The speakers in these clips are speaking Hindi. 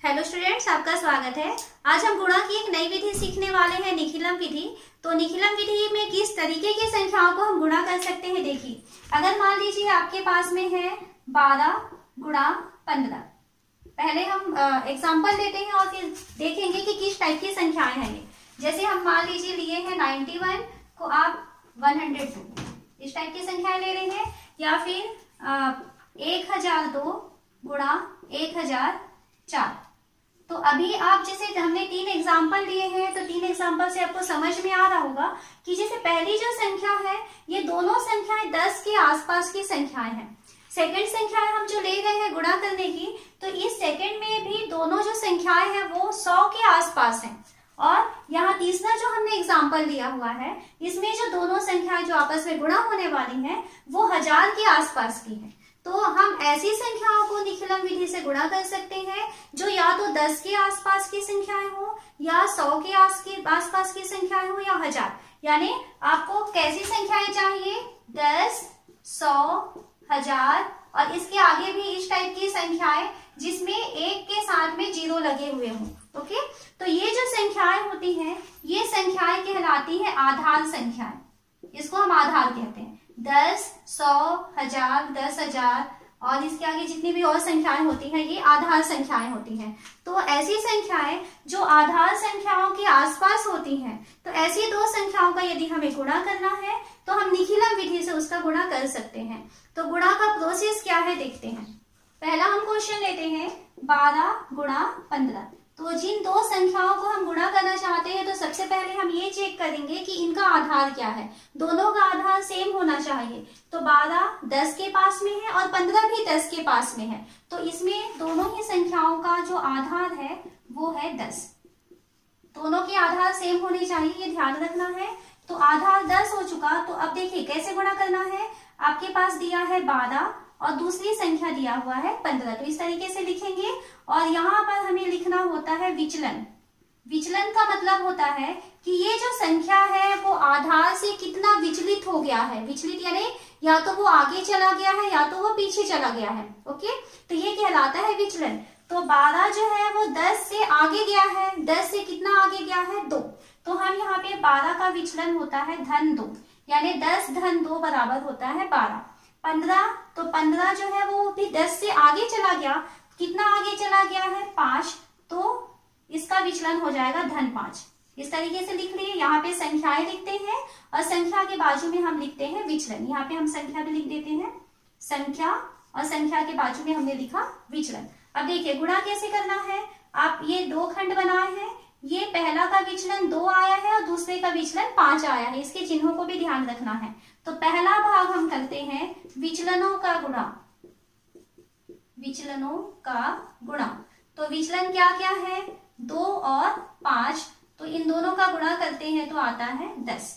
हेलो स्टूडेंट्स, आपका स्वागत है। आज हम गुणा की एक नई विधि सीखने वाले हैं, निखिलम विधि। तो निखिलम विधि में किस तरीके की संख्याओं को हम गुणा कर सकते हैं, देखिए। अगर मान लीजिए आपके पास में है 12 गुणा 15। पहले हम एग्जांपल लेते हैं और फिर देखेंगे कि किस टाइप की संख्याएं हैं ये। जैसे हम मान लीजिए लिए हैं 91 को आप 102, इस टाइप की संख्याएं ले रहे हैं। या फिर 1002 गुणा 1004। तो अभी आप जैसे हमने 3 एग्जाम्पल लिए हैं, तो 3 एग्जाम्पल से आपको समझ में आ रहा होगा कि जैसे पहली जो संख्या है ये दोनों संख्याएं 10 के आसपास की संख्याएं हैं। सेकंड संख्याएं हम जो ले रहे हैं गुणा करने की, तो इस सेकंड में भी दोनों जो संख्याएं हैं वो 100 के आसपास हैं। और यहाँ तीसरा जो हमने एग्जाम्पल लिया हुआ है, इसमें जो दोनों संख्याएं जो आपस में गुणा होने वाली हैं वो 1000 के आसपास की है। तो हम ऐसी संख्याओं को निखिलम विधि से गुणा कर सकते हैं जो या तो 10 के आसपास की संख्याएं हो, या 100 के आसपास की संख्याएं हो, या 1000। यानी आपको कैसी संख्याएं चाहिए? 10, 100, 1000 और इसके आगे भी इस टाइप की संख्याएं जिसमें 1 के साथ में 0 लगे हुए हों। ओके, तो ये जो संख्याएं होती हैं ये संख्याएं कहलाती है आधार संख्याएं। इसको हम आधार कहते हैं। 10, 100, 1000, 10,000 और इसके आगे जितनी भी और संख्याएं होती हैं ये आधार संख्याएं होती हैं। तो ऐसी संख्याएं जो आधार संख्याओं के आसपास होती हैं, तो ऐसी दो संख्याओं का यदि हमें गुणा करना है तो हम निखिलम विधि से उसका गुणा कर सकते हैं। तो गुणा का प्रोसेस क्या है देखते हैं। पहला हम क्वेश्चन लेते हैं 12 गुणा 15। तो जिन दो संख्याओं को हम गुणा करना चाहते हैं तो सबसे पहले हम ये चेक करेंगे कि इनका आधार क्या है। दोनों का आधार सेम होना चाहिए। तो 12 10 के पास में है और 15 भी 10 के पास में है। तो इसमें दोनों ही संख्याओं का जो आधार है वो है 10। दोनों के आधार सेम होने चाहिए, ये ध्यान रखना है। तो आधार 10 हो चुका। तो अब देखिए कैसे गुणा करना है। आपके पास दिया है 12 और दूसरी संख्या दिया हुआ है 15। तो इस तरीके से लिखेंगे और यहाँ पर हमें लिखना होता है विचलन। विचलन का मतलब होता है कि ये जो संख्या है वो आधार से कितना विचलित हो गया है। विचलित यानी या तो वो आगे चला गया है या तो वो पीछे चला गया है। ओके, तो ये कहलाता है विचलन। तो 12 जो है वो 10 से आगे गया है। 10 से कितना आगे गया है? 2। तो हम यहाँ पे 12 का विचलन होता है (2), यानी 10 धन 2 बराबर होता है 12। 15, तो 15 जो है वो भी 10 से आगे चला गया। कितना आगे चला गया है? 5। तो इसका विचलन हो जाएगा (5). इस तरीके से लिख लिए। यहाँ पे संख्याएं लिखते हैं और संख्या के बाजू में हम लिखते हैं विचलन। यहाँ पे हम संख्या भी लिख देते हैं, संख्या, और संख्या के बाजू में हमने लिखा विचलन। अब देखिए गुणा कैसे करना है। आप ये 2 खंड बनाए हैं, ये पहला का विचलन 2 आया है और दूसरे का विचलन 5 आया है। इसके चिन्हों को भी ध्यान रखना है। तो पहला भाग हम करते हैं विचलनों का गुणा। विचलनों का गुणा, तो विचलन क्या क्या है? 2 और 5। तो इन दोनों का गुणा करते हैं तो आता है 10।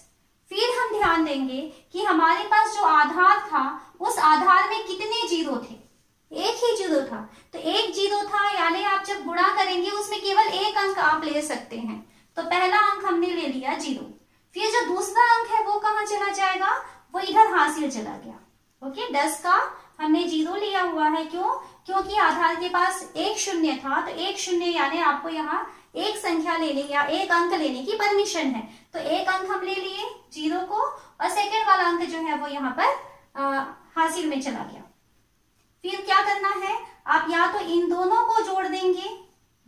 फिर हम ध्यान देंगे कि हमारे पास जो आधार था उस आधार में कितने जीरो थे? एक ही जीरो था। तो एक जीरो था, यानी आप जब गुणा करेंगे उसमें केवल एक अंक आप ले सकते हैं। तो पहला अंक हमने ले लिया 0। फिर जो दूसरा अंक है वो कहाँ चला जाएगा? वो इधर हासिल चला गया। ओके, 10 का हमने 0 लिया हुआ है। क्यों? क्योंकि आधार के पास एक शून्य था। तो एक शून्य यानी आपको यहाँ एक संख्या लेने या एक अंक लेने की परमिशन है। तो एक अंक हम ले लिए 0 को, और सेकेंड वाला अंक जो है वो यहाँ पर हासिल में चला गया। फिर क्या करना है? आप या तो इन दोनों को जोड़ देंगे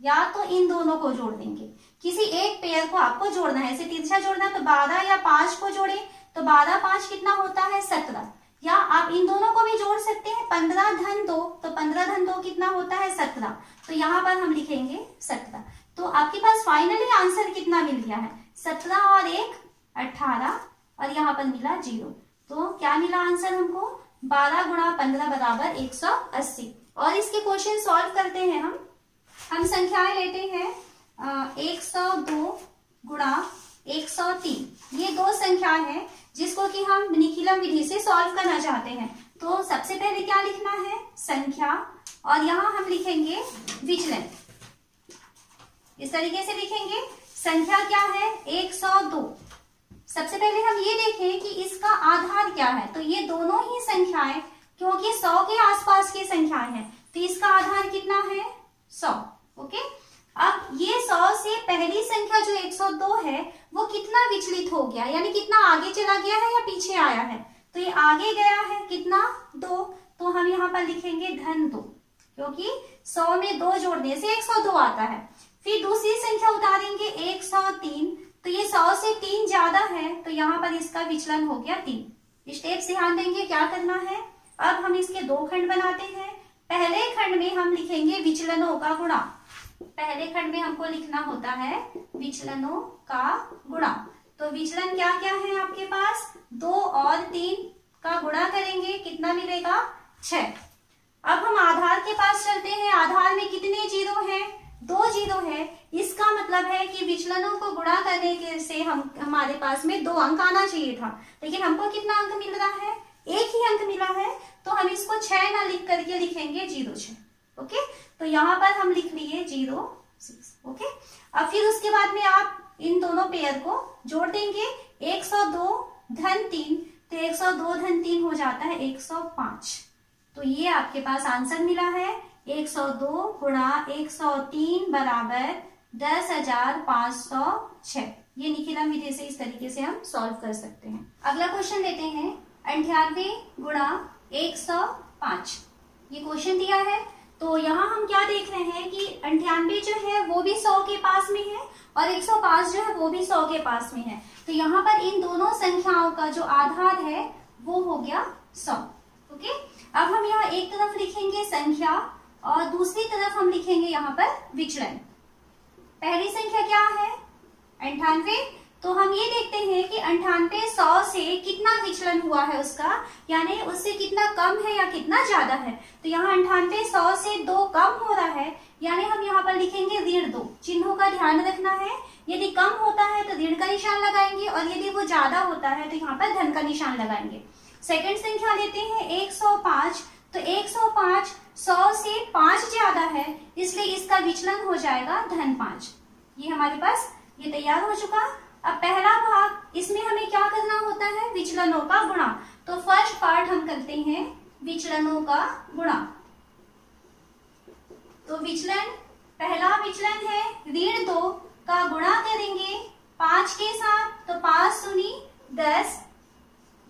या तो इन दोनों को जोड़ देंगे। किसी एक पेयर को आपको जोड़ना है, ऐसे तिरछा जोड़ना है। तो 12 या 5 को जोड़े तो 12 5 कितना होता है? 17। या आप इन दोनों को भी जोड़ सकते हैं, 15 धन 2। तो 15 धन 2 कितना होता है? 17। तो यहाँ पर हम लिखेंगे 17। तो आपके पास फाइनली आंसर कितना मिल गया है? 17 और 1 18 और यहाँ पर मिला 0। तो क्या मिला आंसर हमको? 12 गुणा 15 बराबर 180। और इसके क्वेश्चन सॉल्व करते हैं हम संख्याएं लेते हैं 102 गुणा 103। ये दो संख्याएं हैं जिसको कि हम निखिलम विधि से सॉल्व करना चाहते हैं। तो सबसे पहले क्या लिखना है? संख्या, और यहाँ हम लिखेंगे विचलन। इस तरीके से लिखेंगे। संख्या क्या है? 102। सबसे पहले हम ये देखें कि इसका आधार क्या है। तो ये दोनों ही संख्याएं क्योंकि 100 के आसपास की संख्याएं हैं, तो इसका आधार कितना है? 100। ओके, अब ये 100 से पहली संख्या जो 102 है वो कितना विचलित हो गया, यानी कितना आगे चला गया है या पीछे आया है? तो ये आगे गया है कितना, 2, तो हम यहाँ पर लिखेंगे -2, क्योंकि 100 में 2 जोड़ने से 102 आता है। फिर दूसरी संख्या उतारेंगे 103, तो ये 100 से 3 ज्यादा है, तो यहाँ पर इसका विचलन हो गया 3। स्टेप से ध्यान देंगे क्या करना है। अब हम इसके 2 खंड बनाते हैं। पहले खंड में हम लिखेंगे विचलनों का गुणा। पहले खंड में हमको लिखना होता है विचलनों का गुणा। तो विचलन क्या क्या है आपके पास, 2 और 3 का गुणा करेंगे, कितना मिलेगा, 6। अब हम आधार के पास चलते हैं। आधार में कितने जीरो हैं, 2 जीरो है। इसका मतलब है कि विचलनों को गुणा करने के से हमारे पास में 2 अंक आना चाहिए था, लेकिन हमको कितना अंक मिल रहा है, 1 ही अंक मिला है। तो हम इसको 6 ना लिख करके लिखेंगे 06। ओके, तो यहाँ पर हम लिख लिए 06। ओके, अब फिर उसके बाद में आप इन दोनों पेयर को जोड़ देंगे, 102 धन 3, तो 102 धन 3 हो जाता है 105। तो ये आपके पास आंसर मिला है 102 गुणा 103 बराबर 10,506। ये निखिलम विधि से इस तरीके से हम सॉल्व कर सकते हैं। अगला क्वेश्चन लेते हैं, 98 गुणा 105। ये क्वेश्चन दिया है, तो यहाँ हम क्या देख रहे हैं कि 98 जो है वो भी 100 के पास में है और 105 जो है वो भी 100 के पास में है। तो यहाँ पर इन दोनों संख्याओं का जो आधार है वो हो गया 100। ओके, अब हम यहाँ एक तरफ लिखेंगे संख्या और दूसरी तरफ हम लिखेंगे यहाँ पर विचलन। पहली संख्या क्या है, 98। तो हम ये देखते हैं कि 98 100 से कितना विचलन हुआ है उसका, यानी उससे कितना कम है या कितना ज्यादा है। तो यहाँ 98 100 से 2 कम हो रहा है, यानी हम यहाँ पर लिखेंगे ऋण 2। चिन्हों का ध्यान रखना है, यदि कम होता है तो ऋण का निशान लगाएंगे और यदि वो ज्यादा होता है तो यहाँ पर धन का निशान लगाएंगे। सेकंड संख्या लेते हैं 105। तो 105 100 से 5 ज्यादा है, इसलिए इसका विचलन हो जाएगा धन 5। ये हमारे पास ये तैयार हो चुका। अब पहला भाग, इसमें हमें क्या करना होता है, विचलनों का गुणा। तो फर्स्ट पार्ट हम करते हैं विचलनों का गुणा। तो विचलन, पहला विचलन है ऋण 2 का गुणा करेंगे 5 के साथ, तो 5 दूनी 10,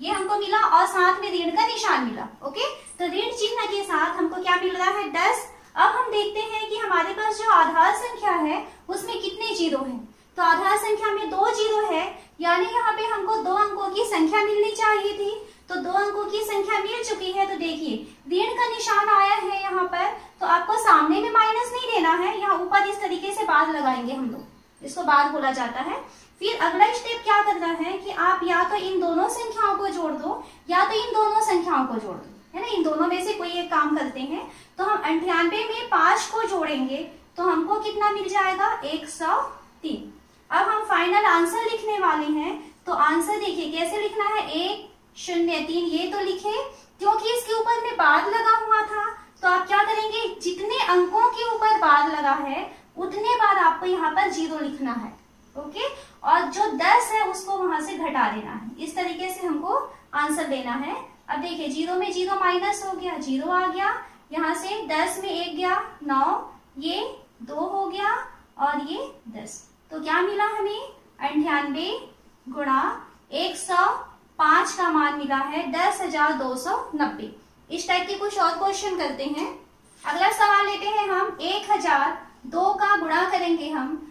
ये हमको मिला और साथ में ऋण का निशान मिला। ओके, तो ऋण चिन्ह के साथ हमको क्या मिल रहा है, 10। अब हम देखते हैं कि हमारे पास जो आधार संख्या है उसमें कितने जीरो हैं। तो आधार संख्या में 2 जीरो है, यानी यहाँ पे हमको 2 अंकों की संख्या मिलनी चाहिए थी। तो 2 अंकों की संख्या मिल चुकी है। तो देखिए ऋण का निशान आया है यहाँ पर, तो आपको सामने में माइनस नहीं देना है, यहाँ ऊपर इस तरीके से बाद लगाएंगे हम लोग, इसको बाद बोला जाता है। फिर अगला स्टेप क्या करना है कि आप या तो इन दोनों संख्याओं को जोड़ दो या तो इन दोनों संख्याओं को जोड़ दो, है ना। इन दोनों में से कोई एक काम करते हैं। तो हम 98 में 5 को जोड़ेंगे तो हमको कितना मिल जाएगा, 103। अब हम फाइनल आंसर लिखने वाले हैं। तो आंसर देखिए कैसे लिखना है, 103 ये तो लिखे, क्योंकि इसके ऊपर में बाद लगा हुआ था। तो आप क्या करेंगे, जितने अंकों के ऊपर बाद लगा है उतने बार आपको यहाँ पर 0 लिखना है। ओके, और जो 10 है उसको वहां से घटा देना है। इस तरीके से हमको आंसर देना है। अब देखिए 0 में 0 माइनस हो गया, 0 आ गया, यहाँ से 10 में 1 गया 9, ये 2 हो गया और ये 10। तो क्या मिला हमें, 98 गुणा 105 का मान मिला है 10,290। इस टाइप के कुछ और क्वेश्चन करते हैं। अगला सवाल लेते हैं हम, 1002 का गुणा करेंगे हम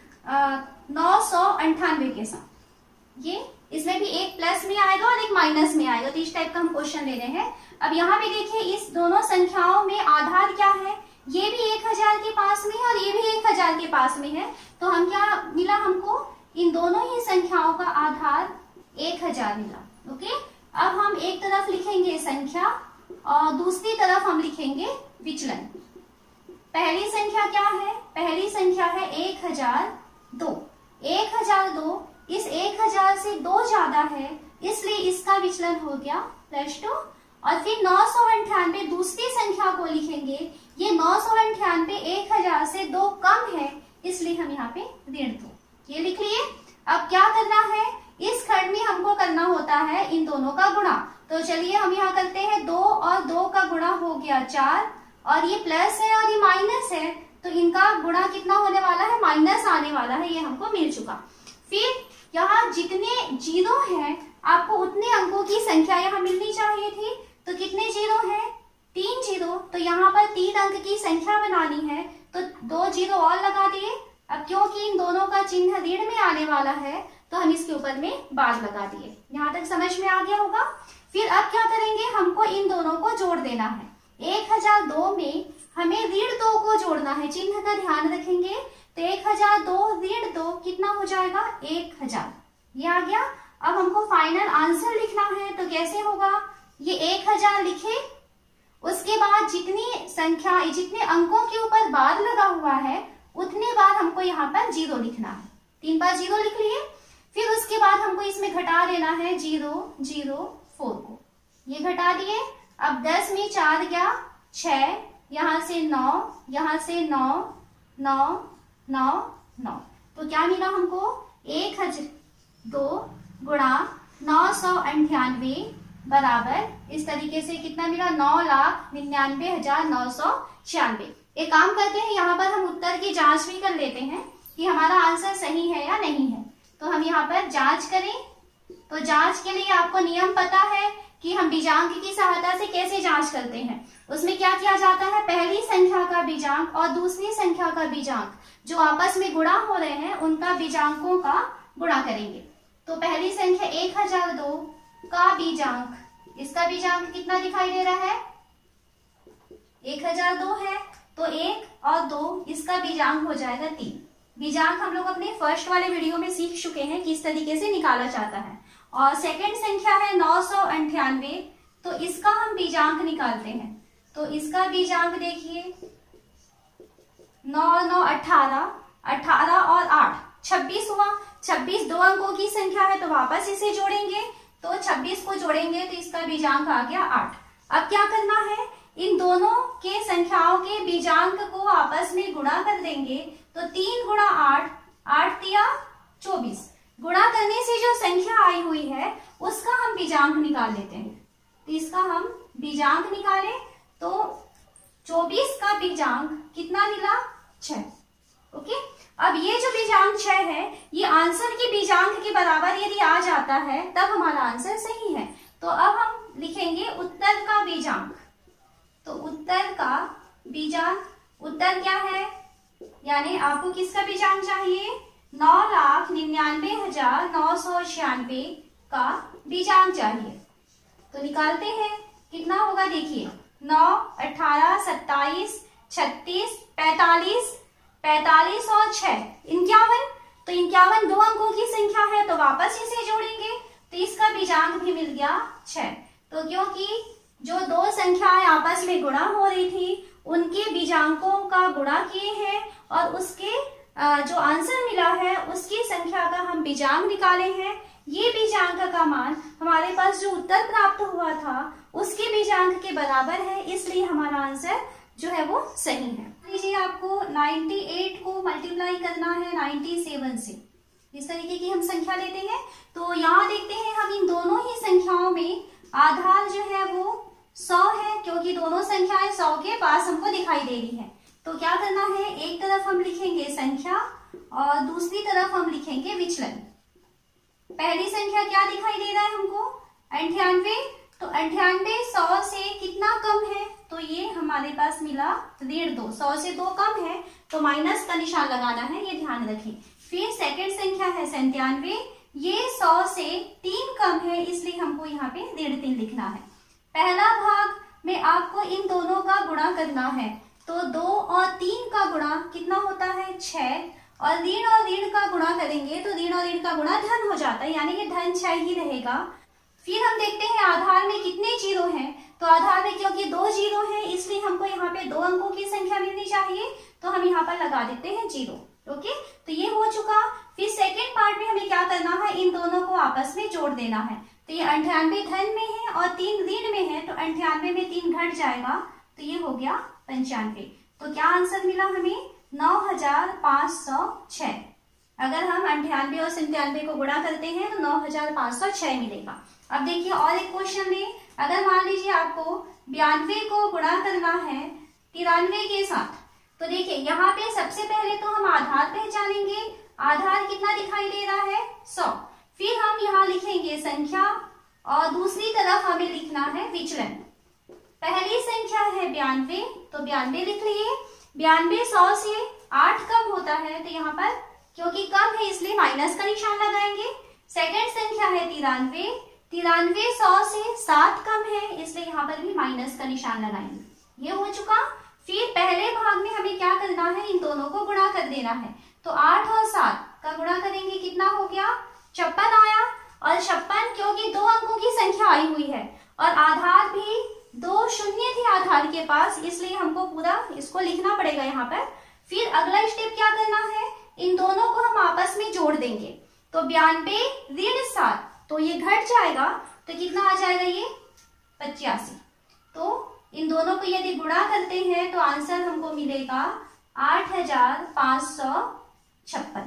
998 के साथ। ये इसमें भी एक प्लस में आएगा और एक माइनस में आएगा, तो इस टाइप का हम क्वेश्चन ले रहे हैं। अब यहाँ पे देखिए इस दोनों संख्याओं में आधार क्या है, ये भी 1000 के पास में है और ये भी 1000 के पास में है। तो हम क्या मिला हमको, इन दोनों ही संख्याओं का आधार 1000 मिला। ओके, अब हम एक तरफ लिखेंगे संख्या और दूसरी तरफ हम लिखेंगे विचलन। पहली संख्या क्या है, पहली संख्या है 1002। 1002 इस 1000 से 2 ज्यादा है, इसलिए इसका विचलन हो गया +2। और फिर 998 दूसरी संख्या को लिखेंगे, ये 998 1000 से 2 कम है, इसलिए हम यहाँ पे ऋण 2 ये लिख लिए। अब क्या करना है, इस खंड में हमको करना होता है इन दोनों का गुणा। तो चलिए हम यहाँ करते हैं, 2 और 2 का गुणा हो गया 4, और ये प्लस है और ये माइनस है, तो इनका गुणा कितना होने वाला है, माइनस आने वाला है, ये हमको मिल चुका। फिर यहाँ जितने जीरो हैं आपको उतने अंकों की संख्या यहाँ मिलनी चाहिए थी। तो कितने जीरो हैं, 3 जीरो। तो यहाँ पर 3 अंक की संख्या बनानी है तो 2 जीरो और लगा दिए। अब क्योंकि इन दोनों का चिन्ह ऋण में आने वाला है तो हम इसके ऊपर में बार लगा दिए। यहाँ तक समझ में आ गया होगा। फिर अब क्या करेंगे, हमको इन दोनों को जोड़ देना है। 1002 में हमें ऋण 2 को जोड़ना है, चिन्ह का ध्यान रखेंगे। तो 1002 ऋण 2 कितना हो जाएगा, 1000। ये आ गया। अब हमको फाइनल आंसर लिखना है तो कैसे होगा, ये 1000 लिखे, उसके बाद जितनी संख्या, जितने अंकों के ऊपर बार लगा हुआ है उतने बार हमको यहाँ पर जीरो लिखना है। 3 बार जीरो लिख लिए। फिर उसके बाद हमको इसमें घटा देना है 004 को, ये घटा दिए। अब 10 में 4 गया 6, यहाँ से 9, यहाँ से 9, 9, 9, 9। तो क्या मिला हमको, 1002 गुणा 998 बराबर इस तरीके से कितना मिला, 9,99,996। एक काम करते हैं, यहाँ पर हम उत्तर की जांच भी कर लेते हैं कि हमारा आंसर सही है या नहीं है। तो हम यहाँ पर जांच करें। तो जांच के लिए आपको नियम पता है कि हम बीजांक की सहायता से कैसे जांच करते हैं। उसमें क्या किया जाता है, पहली संख्या का बीजांक और दूसरी संख्या का बीजांक जो आपस में गुणा हो रहे हैं उनका बीजांकों का गुणा करेंगे। तो पहली संख्या 1002 का बीजांक, इसका बीजांक कितना दिखाई दे रहा है, 1002 है तो 1 और 2, इसका बीजांक हो जाएगा 3। बीजांक हम लोग अपने फर्स्ट वाले वीडियो में सीख चुके हैं किस तरीके से निकाला जाता है। और सेकंड संख्या है 998, तो इसका हम बीजांक निकालते हैं। तो इसका बीजांक देखिए 9 9 18, 18 और 8 26 हुआ। 26 2 अंकों की संख्या है तो वापस इसे जोड़ेंगे, तो 26 को जोड़ेंगे तो इसका बीजांक आ गया 8। अब क्या करना है, इन दोनों के संख्याओं के बीजांक को आपस में गुणा कर देंगे। तो 3 गुणा 8, 8 तिया 24। गुणा करने से जो संख्या आई हुई है उसका हम बीजांक निकाल लेते हैं। तो इसका हम बीजांक निकालें तो 24 का बीजांक कितना मिला, 6। ओके। अब ये जो बीजांक 6 है ये आंसर के बीजांक के बराबर यदि आ जाता है तब हमारा आंसर सही है। तो अब हम लिखेंगे उत्तर का बीजांक। तो उत्तर का बीजांक, उत्तर क्या है, यानी आपको किसका बीजांक चाहिए, 9,99,996 का बीजांक चाहिए। तो निकालते हैं, कितना होगा देखिए, 9, 18, 27, 36, 45, 45 और 6 51। तो 51 2 अंकों की संख्या है तो वापस इसे जोड़ेंगे तो इसका बीजांक भी मिल गया 6। तो क्योंकि जो 2 संख्याएं आपस में गुणा हो रही थी उनके बीजांकों का गुणा किए हैं और उसके जो आंसर मिला है उसकी संख्या का हम बीजांक निकाले हैं। ये बीजांक का मान हमारे पास जो उत्तर प्राप्त हुआ था उसके बीजांक के बराबर है, इसलिए हमारा आंसर जो है वो सही है। लीजिए आपको 98 को मल्टीप्लाई करना है 97 से। इस तरीके की हम संख्या लेते हैं। तो यहाँ देखते हैं हम इन दोनों ही संख्याओं में आधार जो है वो 100 है, क्योंकि दोनों संख्याएं 100 के पास हमको दिखाई दे रही है। तो क्या करना है, एक तरफ हम लिखेंगे संख्या और दूसरी तरफ हम लिखेंगे विचलन। पहली संख्या क्या दिखाई दे रहा है हमको, 98। तो 98 100 से कितना कम है, तो ये हमारे पास मिला 1.5। 100 से 2 कम है तो माइनस का निशान लगाना है, ये ध्यान रखें। फिर सेकंड संख्या है 97, ये 100 से 3 कम है, इसलिए हमको यहाँ पे 1.5 लिखना है। पहला भाग में आपको इन दोनों का गुणा करना है। तो 2 और 3 का गुणा कितना होता है, 6। और ऋण का गुणा करेंगे तो ऋण और ऋण का गुणा धन हो जाता है, यानी ये धन 6 ही रहेगा। फिर हम देखते हैं आधार में कितने जीरो हैं। तो आधार में क्योंकि 2 जीरो हैं इसलिए हमको यहाँ पे 2 अंकों की संख्या मिलनी चाहिए, तो हम यहाँ पर लगा देते हैं 0। ओके, तो ये हो चुका। फिर सेकेंड पार्ट में हमें क्या करना है, इन दोनों को आपस में जोड़ देना है। तो ये 98 धन में है और 3 ऋण में है, तो 98 में 3 घट जाएगा, तो ये हो गया 95। तो क्या आंसर मिला हमें, 9506। अगर हम 98 और 97 को गुणा करते हैं तो 9506 मिलेगा। अब देखिए और एक क्वेश्चन में, अगर मान लीजिए आपको 92 को गुणा करना है 93 के साथ, तो देखिए यहाँ पे सबसे पहले तो हम आधार पहचानेंगे। आधार कितना दिखाई दे रहा है? 100। फिर हम यहाँ लिखेंगे संख्या और दूसरी तरफ हमें लिखना है विचलन। पहली संख्या है 92, तो 92 लिख लिए। 92 100 से 8 कम होता है, तो यहाँ पर क्योंकि कम है इसलिए माइनस का निशान लगाएंगे। सेकंड संख्या है 93, 93 100 से 7 कम है, इसलिए यहाँ पर भी माइनस का निशान लगाएंगे। ये हो चुका। फिर पहले भाग में हमें क्या करना है? इन दोनों को गुणा कर देना है। तो 8 और 7 का गुणा करेंगे, कितना हो गया? 56 आया। और 56 क्योंकि 2 अंकों की संख्या आई हुई है और आधार भी 2 शून्य थे आधार के पास, इसलिए हमको पूरा इसको लिखना पड़ेगा यहाँ पर। फिर अगला स्टेप क्या करना है? इन दोनों को हम आपस में जोड़ देंगे। तो 92 ऋण 7, तो ये घट जाएगा, तो कितना आ जाएगा? ये 85। तो इन दोनों को यदि गुणा करते हैं तो आंसर हमको मिलेगा 8556।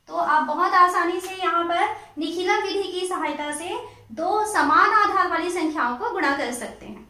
तो आप बहुत आसानी से यहाँ पर निखिलम विधि की सहायता से 2 समान आधार वाली संख्याओं को गुणा कर सकते हैं।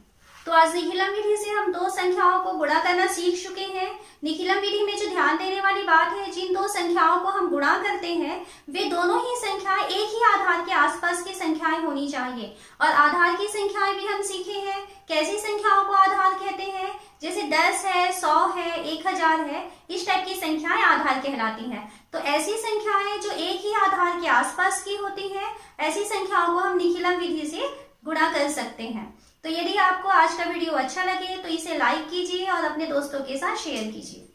तो आज निखिलम विधि से हम 2 संख्याओं को गुणा करना सीख चुके हैं। निखिलम विधि में जो ध्यान देने वाली बात है, जिन 2 संख्याओं को हम गुणा करते हैं वे दोनों ही संख्याएं एक ही आधार के आसपास की संख्याएं होनी चाहिए। और आधार की संख्याएं भी हम सीखे हैं। कैसी संख्याओं को आधार कहते हैं? जैसे 10 है, 100 है, 1000 है, इस टाइप की संख्याएं आधार कहलाती हैं। तो ऐसी संख्याएं जो एक ही आधार के आसपास की होती हैं, ऐसी संख्याओं को हम निखिलम विधि से गुणा कर सकते हैं। तो यदि आपको आज का वीडियो अच्छा लगे तो इसे लाइक कीजिए और अपने दोस्तों के साथ शेयर कीजिए।